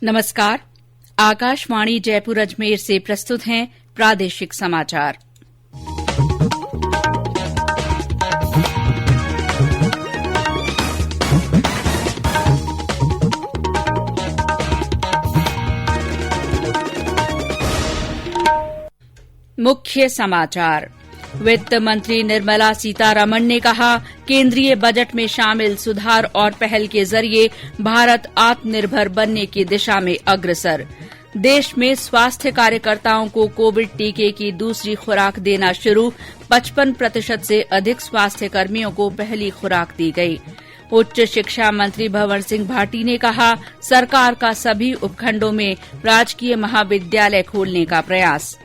नमस्कार। आकाशवाणी जयपुर अजमेर से प्रस्तुत हैं प्रादेशिक समाचार। मुख्य समाचार। वित्त मंत्री निर्मला सीतारमण ने कहा, केंद्रीय बजट में शामिल सुधार और पहल के जरिए भारत आत्मनिर्भर बनने की दिशा में अग्रसर। देश में स्वास्थ्य कार्यकर्ताओं को कोविड टीके की दूसरी खुराक देना शुरू। 55% से अधिक स्वास्थ्य कर्मियों को पहली खुराक दी गई। उच्च शिक्षा मंत्री भंवर सिंह भाटी ने कहा, सरकार का सभी उपखंडों में राजकीय महाविद्यालय खोलने का प्रयास।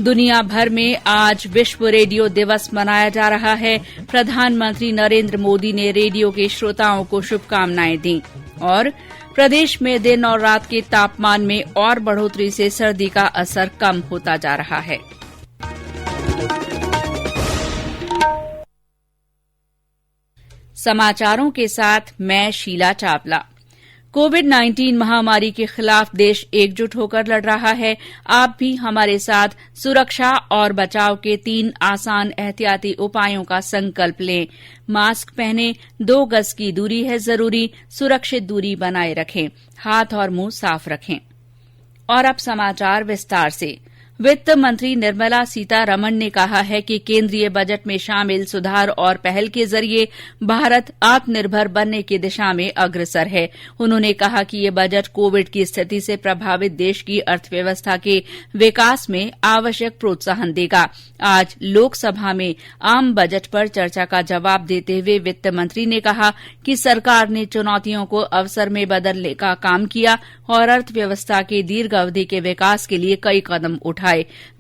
दुनिया भर में आज विश्व रेडियो दिवस मनाया जा रहा है। प्रधानमंत्री नरेंद्र मोदी ने रेडियो के श्रोताओं को शुभकामनाएं दी। और प्रदेश में दिन और रात के तापमान में और बढ़ोतरी से सर्दी का असर कम होता जा रहा है। समाचारों के साथ मैं शीला चावला। कोविड-19 महामारी के खिलाफ देश एकजुट होकर लड़ रहा है। आप भी हमारे साथ सुरक्षा और बचाव के 3 आसान एहतियाती उपायों का संकल्प लें। मास्क पहनें, 2 गज की दूरी है जरूरी, सुरक्षित दूरी बनाए रखें, हाथ और मुंह साफ रखें। और अब समाचार विस्तार से। वित्त मंत्री निर्मला सीतारमण ने कहा है कि केंद्रीय बजट में शामिल सुधार और पहल के जरिए भारत आत्मनिर्भर बनने की दिशा में अग्रसर है। उन्होंने कहा कि ये बजट कोविड की स्थिति से प्रभावित देश की अर्थव्यवस्था के विकास में आवश्यक प्रोत्साहन देगा। आज लोकसभा में आम बजट पर चर्चा का जवाब देते हुए वित्त मंत्री ने कहा कि सरकार ने चुनौतियों को अवसर में बदलने का काम किया और अर्थव्यवस्था के दीर्घ अवधि के विकास के लिए कई कदम उठाए।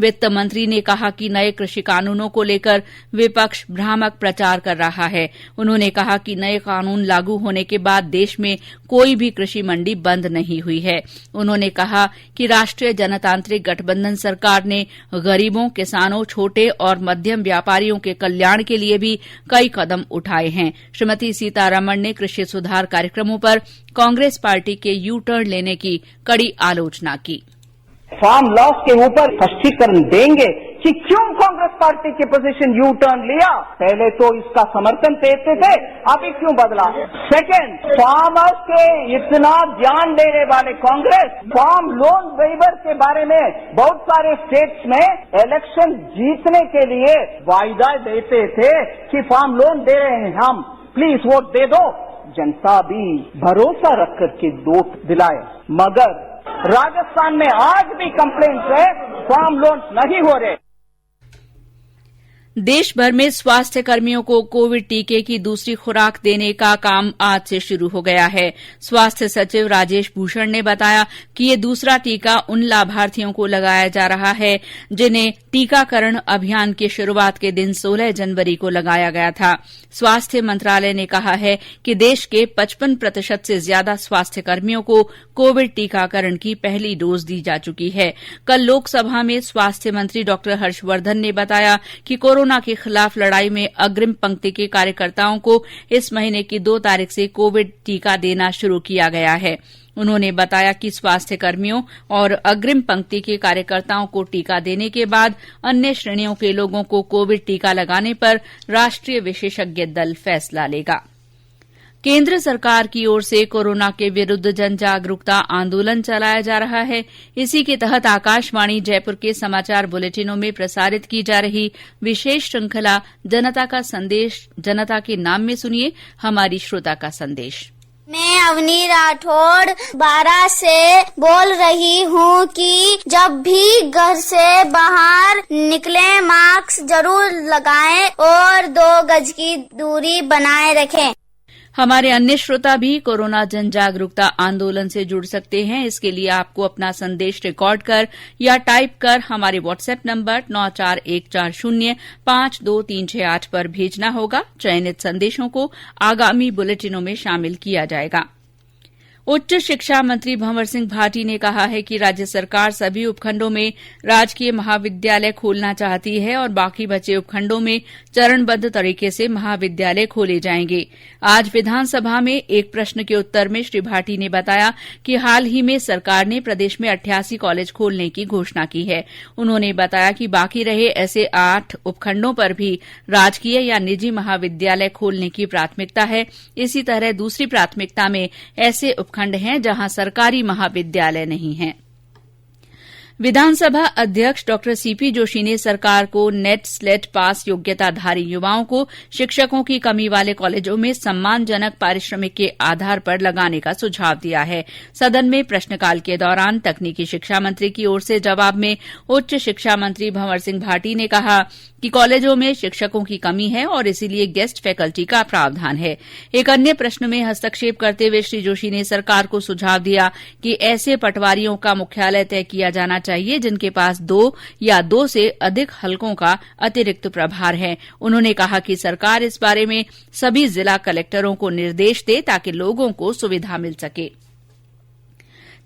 वित्त मंत्री ने कहा कि नए कृषि कानूनों को लेकर विपक्ष भ्रामक प्रचार कर रहा है। उन्होंने कहा कि नए कानून लागू होने के बाद देश में कोई भी कृषि मंडी बंद नहीं हुई है। उन्होंने कहा कि राष्ट्रीय जनतांत्रिक गठबंधन सरकार ने गरीबों, किसानों, छोटे और मध्यम व्यापारियों के कल्याण के लिए भी कई कदम उठाए हैं। श्रीमती सीतारमण ने कृषि सुधार कार्यक्रमों पर कांग्रेस पार्टी के यू टर्न लेने की कड़ी आलोचना की। फार्म लॉस के ऊपर स्पष्टीकरण देंगे कि क्यों कांग्रेस पार्टी की पोजीशन यू टर्न लिया। पहले तो इसका समर्थन देते थे, अभी क्यों बदला। सेकेंड, फार्मर्स के इतना ज्ञान देने वाले कांग्रेस फार्म लोन वेवर के बारे में बहुत सारे स्टेट्स में इलेक्शन जीतने के लिए वायदा देते थे कि फार्म लोन दे रहे हैं हम, प्लीज वोट दे दो। जनता भी भरोसा रख करके वोट दिलाए, मगर राजस्थान में आज भी कंप्लेंट्स है, फार्म लोन नहीं हो रहे। देश भर में स्वास्थ्य कर्मियों को कोविड टीके की दूसरी खुराक देने का काम आज से शुरू हो गया है। स्वास्थ्य सचिव राजेश भूषण ने बताया कि ये दूसरा टीका उन लाभार्थियों को लगाया जा रहा है जिन्हें टीकाकरण अभियान की शुरूआत के दिन 16 जनवरी को लगाया गया था। स्वास्थ्य मंत्रालय ने कहा है कि देश के 55% से ज्यादा स्वास्थ्य कर्मियों को कोविड टीकाकरण की पहली डोज दी जा चुकी है। कल लोकसभा में स्वास्थ्य मंत्री डॉ हर्षवर्धन ने बताया कि कोरोना के खिलाफ लड़ाई में अग्रिम पंक्ति के कार्यकर्ताओं को इस महीने की 2 तारीख से कोविड टीका देना शुरू किया गया है। उन्होंने बताया कि स्वास्थ्य कर्मियों और अग्रिम पंक्ति के कार्यकर्ताओं को टीका देने के बाद अन्य श्रेणियों के लोगों को कोविड टीका लगाने पर राष्ट्रीय विशेषज्ञ दल फैसला लेगा। केंद्र सरकार की ओर से कोरोना के विरुद्ध जन जागरूकता आंदोलन चलाया जा रहा है। इसी के तहत आकाशवाणी जयपुर के समाचार बुलेटिनों में प्रसारित की जा रही विशेष श्रृंखला जनता का संदेश, जनता के नाम में सुनिए हमारी श्रोता का संदेश। मैं अवनी राठौड़ 12 से बोल रही हूँ कि जब भी घर से बाहर निकलें मास्क जरूर लगाएं और 2 गज की दूरी बनाए रखें। हमारे अन्य श्रोता भी कोरोना जन जागरूकता आंदोलन से जुड़ सकते हैं। इसके लिए आपको अपना संदेश रिकॉर्ड कर या टाइप कर हमारे व्हाट्सएप नंबर 9414052368 पर भेजना होगा। चयनित संदेशों को आगामी बुलेटिनों में शामिल किया जाएगा। उच्च शिक्षा मंत्री भंवर सिंह भाटी ने कहा है कि राज्य सरकार सभी उपखंडों में राजकीय महाविद्यालय खोलना चाहती है और बाकी बचे उपखंडों में चरणबद्ध तरीके से महाविद्यालय खोले जाएंगे। आज विधानसभा में एक प्रश्न के उत्तर में श्री भाटी ने बताया कि हाल ही में सरकार ने प्रदेश में 88 कॉलेज खोलने की घोषणा की है। उन्होंने बताया कि बाकी रहे ऐसे 8 उपखंडों पर भी राजकीय या निजी महाविद्यालय खोलने की प्राथमिकता है। इसी तरह दूसरी प्राथमिकता में ऐसे उपखंड हैं जहां सरकारी महाविद्यालय नहीं हैं। विधानसभा अध्यक्ष डॉ सीपी जोशी ने सरकार को नेट स्लेट पास योग्यताधारी युवाओं को शिक्षकों की कमी वाले कॉलेजों में सम्मानजनक पारिश्रमिक के आधार पर लगाने का सुझाव दिया है। सदन में प्रश्नकाल के दौरान तकनीकी शिक्षा मंत्री की ओर से जवाब में उच्च शिक्षा मंत्री भंवर सिंह भाटी ने कहा कि कॉलेजों में शिक्षकों की कमी है और इसीलिए गेस्ट फैकल्टी का प्रावधान है। एक अन्य प्रश्न में हस्तक्षेप करते हुए श्री जोशी ने सरकार को सुझाव दिया कि ऐसे पटवारियों का मुख्यालय तय किया जाना चाहिए जिनके पास 2 या 2 से अधिक हलकों का अतिरिक्त प्रभार है। उन्होंने कहा कि सरकार इस बारे में सभी जिला कलेक्टरों को निर्देश दे ताकि लोगों को सुविधा मिल सके।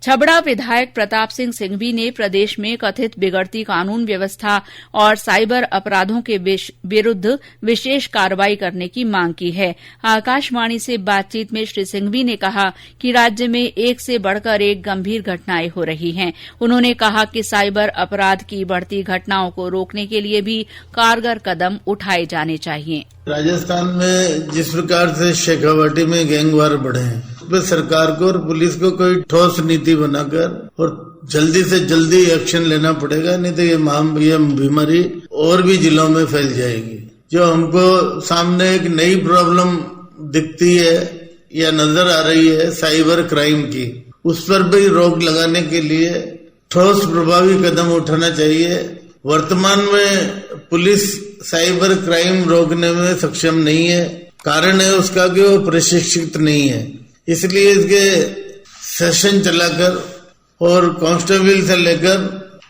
छबड़ा विधायक प्रताप सिंह सिंघवी ने प्रदेश में कथित बिगड़ती कानून व्यवस्था और साइबर अपराधों के विरुद्ध विशेष कार्रवाई करने की मांग की है। आकाशवाणी से बातचीत में श्री सिंघवी ने कहा कि राज्य में एक से बढ़कर एक गंभीर घटनाएं हो रही हैं। उन्होंने कहा कि साइबर अपराध की बढ़ती घटनाओं को रोकने के लिए भी कारगर कदम उठाए जाने चाहिए। राजस्थान में जिस प्रकार से शेखावाटी में गैंगवार बढ़े हैं, उस पर सरकार को और पुलिस को कोई ठोस नीति बनाकर और जल्दी से जल्दी एक्शन लेना पड़ेगा, नहीं तो ये बीमारी और भी जिलों में फैल जाएगी। जो हमको सामने एक नई प्रॉब्लम दिखती है या नजर आ रही है साइबर क्राइम की, उस पर भी रोक लगाने के लिए ठोस प्रभावी कदम उठाना चाहिए। वर्तमान में पुलिस साइबर क्राइम रोकने में सक्षम नहीं है। कारण है उसका कि वो प्रशिक्षित नहीं है। इसलिए इसके सेशन चलाकर और कांस्टेबल से लेकर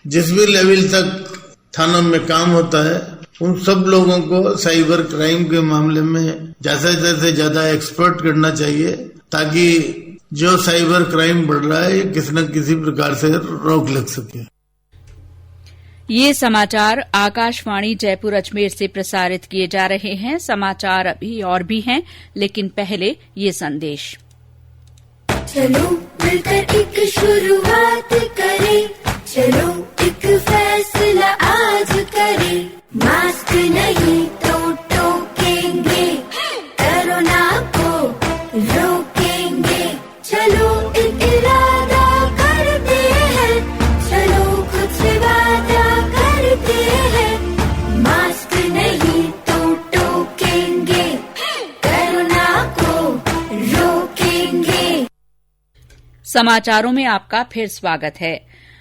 जिस भी लेवल तक थानों में काम होता है, उन सब लोगों को साइबर क्राइम के मामले में ज्यादा से ज्यादा एक्सपर्ट करना चाहिए, ताकि जो साइबर क्राइम बढ़ रहा है किसी न किसी प्रकार से रोक लग सके। ये समाचार आकाशवाणी जयपुर अजमेर से प्रसारित किए जा रहे हैं। समाचार अभी और भी हैं, लेकिन पहले ये संदेश। चलो मिलकर एक शुरुआत करें, चलो एक फैसला आज करें, मास्क नहीं तो टोकेंगे, कोरोना को रोकेंगे, चलो एक इरादा करते हैं, चलो कुछ वादा करते हैं, मास्क नहीं तो टोकेंगे, कोरोना को रोकेंगे। समाचारों में आपका फिर स्वागत है।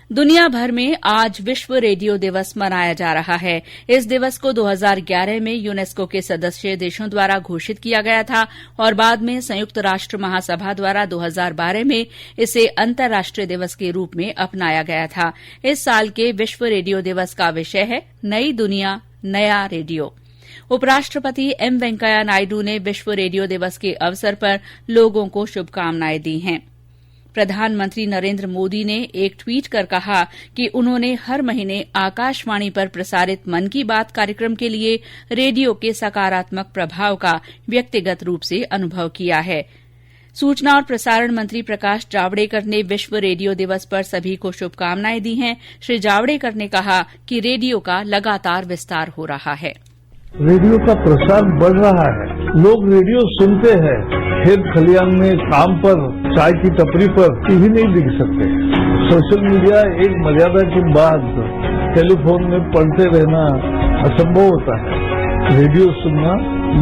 दुनिया भर में आज विश्व रेडियो दिवस मनाया जा रहा है। इस दिवस को 2011 में यूनेस्को के सदस्य देशों द्वारा घोषित किया गया था और बाद में संयुक्त राष्ट्र महासभा द्वारा 2012 में इसे अंतर्राष्ट्रीय दिवस के रूप में अपनाया गया था। इस साल के विश्व रेडियो दिवस का विषय है नई दुनिया नया रेडियो। उपराष्ट्रपति एम वेंकैया नायडू ने विश्व रेडियो दिवस के अवसर पर लोगों को शुभकामनाएं दी हैं। प्रधानमंत्री नरेंद्र मोदी ने एक ट्वीट कर कहा कि उन्होंने हर महीने आकाशवाणी पर प्रसारित मन की बात कार्यक्रम के लिए रेडियो के सकारात्मक प्रभाव का व्यक्तिगत रूप से अनुभव किया है। सूचना और प्रसारण मंत्री प्रकाश जावड़ेकर ने विश्व रेडियो दिवस पर सभी को शुभकामनाएं दी हैं। श्री जावड़ेकर ने कहा कि रेडियो का लगातार विस्तार हो रहा है। रेडियो का प्रसार बढ़ रहा है, लोग रेडियो सुनते हैं, खेत खलियान में, काम पर, चाय की टपरी पर टीवी नहीं दिख सकते। सोशल मीडिया एक मर्यादा के बाद टेलीफोन में पढ़ते रहना असंभव होता है। रेडियो सुनना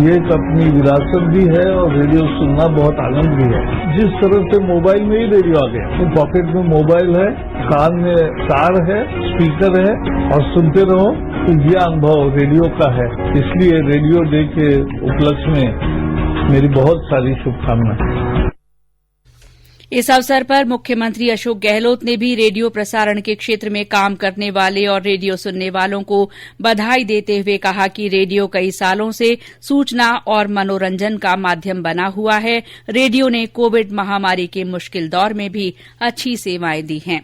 ये एक अपनी विरासत भी है और रेडियो सुनना बहुत आनंद भी है। जिस तरह से मोबाइल में ही रेडियो आ गया, तो पॉकेट में मोबाइल है, कान में तार है, स्पीकर है और सुनते रहो, तो ये अनुभव रेडियो का है। इसलिए रेडियो डे के उपलक्ष्य में मेरी बहुत सारी शुभकामनाएं। इस अवसर पर मुख्यमंत्री अशोक गहलोत ने भी रेडियो प्रसारण के क्षेत्र में काम करने वाले और रेडियो सुनने वालों को बधाई देते हुए कहा कि रेडियो कई सालों से सूचना और मनोरंजन का माध्यम बना हुआ है। रेडियो ने कोविड महामारी के मुश्किल दौर में भी अच्छी सेवाएं दी हैं।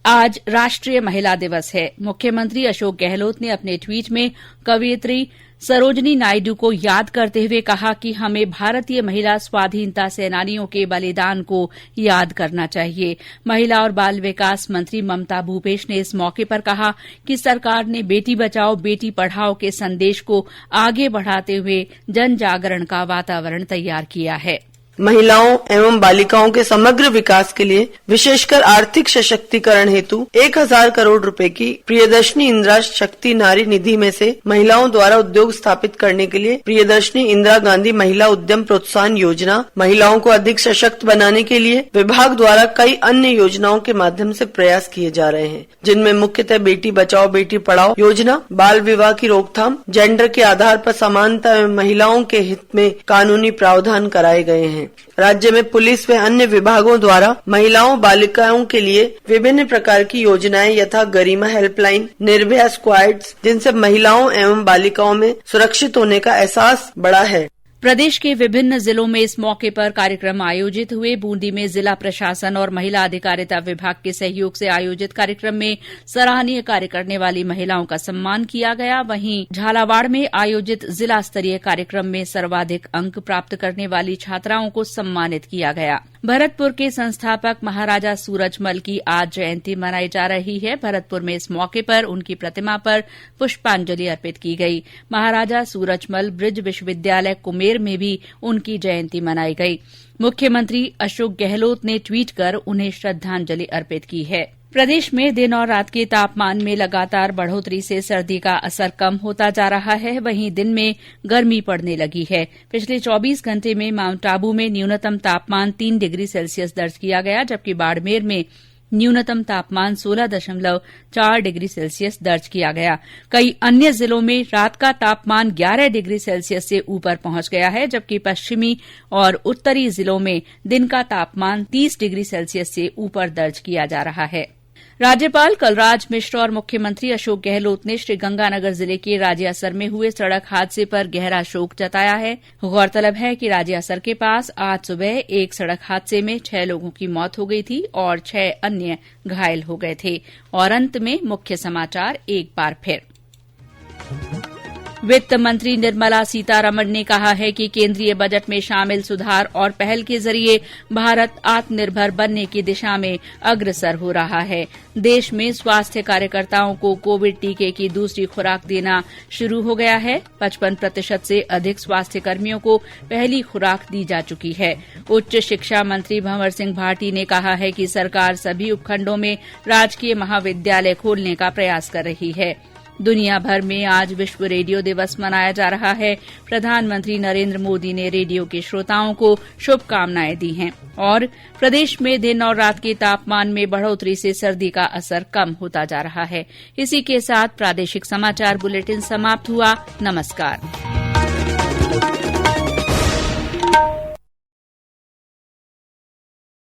आज राष्ट्रीय महिला दिवस है। मुख्यमंत्री अशोक गहलोत ने अपने ट्वीट में कवयित्री सरोजनी नायडू को याद करते हुए कहा कि हमें भारतीय महिला स्वाधीनता सेनानियों के बलिदान को याद करना चाहिए। महिला और बाल विकास मंत्री ममता भूपेश ने इस मौके पर कहा कि सरकार ने बेटी बचाओ बेटी पढ़ाओ के संदेश को आगे बढ़ाते हुए जन जागरण का वातावरण तैयार किया है। महिलाओं एवं बालिकाओं के समग्र विकास के लिए विशेषकर आर्थिक सशक्तिकरण हेतु 1000 करोड़ रुपए की प्रियदर्शनी इंदिरा शक्ति नारी निधि में से महिलाओं द्वारा उद्योग स्थापित करने के लिए प्रियदर्शनी इंदिरा गांधी महिला उद्यम प्रोत्साहन योजना, महिलाओं को अधिक सशक्त बनाने के लिए विभाग द्वारा कई अन्य योजनाओं के माध्यम से प्रयास किए जा रहे हैं, जिनमें मुख्यतः बेटी बचाओ बेटी पढ़ाओ योजना, बाल विवाह की रोकथाम, जेंडर के आधार पर समानता एवं महिलाओं के हित में कानूनी प्रावधान कराए गए हैं। राज्य में पुलिस व अन्य विभागों द्वारा महिलाओं बालिकाओं के लिए विभिन्न प्रकार की योजनाएं यथा गरिमा हेल्पलाइन, निर्भया स्क्वाड्स, जिनसे महिलाओं एवं बालिकाओं में सुरक्षित होने का एहसास बढ़ा है। प्रदेश के विभिन्न जिलों में इस मौके पर कार्यक्रम आयोजित हुए। बूंदी में जिला प्रशासन और महिला अधिकारिता विभाग के सहयोग से आयोजित कार्यक्रम में सराहनीय कार्य करने वाली महिलाओं का सम्मान किया गया। वहीं झालावाड़ में आयोजित जिला स्तरीय कार्यक्रम में सर्वाधिक अंक प्राप्त करने वाली छात्राओं को सम्मानित किया गया। भरतपुर के संस्थापक महाराजा सूरजमल की आज जयंती मनाई जा रही है। भरतपुर में इस मौके पर उनकी प्रतिमा पर पुष्पांजलि अर्पित की गई। महाराजा सूरजमल ब्रिज विश्वविद्यालय कुमेर में भी उनकी जयंती मनाई गई। मुख्यमंत्री अशोक गहलोत ने ट्वीट कर उन्हें श्रद्धांजलि अर्पित की है। प्रदेश में दिन और रात के तापमान में लगातार बढ़ोतरी से सर्दी का असर कम होता जा रहा है। वहीं दिन में गर्मी पड़ने लगी है। पिछले 24 घंटे में माउंट आबू में न्यूनतम तापमान 3 डिग्री सेल्सियस दर्ज किया गया, जबकि बाड़मेर में न्यूनतम तापमान 16.4 डिग्री सेल्सियस दर्ज किया गया। कई अन्य जिलों में रात का तापमान 11 डिग्री सेल्सियस से ऊपर पहुंच गया है, जबकि पश्चिमी और उत्तरी जिलों में दिन का तापमान 30 डिग्री सेल्सियस से ऊपर दर्ज किया जा रहा है। राज्यपाल कलराज मिश्र और मुख्यमंत्री अशोक गहलोत ने श्रीगंगानगर जिले के राजियासर में हुए सड़क हादसे पर गहरा शोक जताया है। गौरतलब है कि राजियासर के पास आज सुबह एक सड़क हादसे में 6 लोगों की मौत हो गई थी और 6 अन्य घायल हो गए थे। और अंत में मुख्य समाचार एक बार फिर। वित्त मंत्री निर्मला सीतारमण ने कहा है कि केंद्रीय बजट में शामिल सुधार और पहल के जरिए भारत आत्मनिर्भर बनने की दिशा में अग्रसर हो रहा है। देश में स्वास्थ्य कार्यकर्ताओं को कोविड टीके की दूसरी खुराक देना शुरू हो गया है। 55% से अधिक स्वास्थ्य कर्मियों को पहली खुराक दी जा चुकी है। उच्च शिक्षा मंत्री भंवर सिंह भाटी ने कहा है कि सरकार सभी उपखंडों में राजकीय महाविद्यालय खोलने का प्रयास कर रही है। दुनिया भर में आज विश्व रेडियो दिवस मनाया जा रहा है। प्रधानमंत्री नरेंद्र मोदी ने रेडियो के श्रोताओं को शुभकामनाएं दी हैं। और प्रदेश में दिन और रात के तापमान में बढ़ोतरी से सर्दी का असर कम होता जा रहा है। इसी के साथ प्रादेशिक समाचार बुलेटिन समाप्त हुआ। नमस्कार।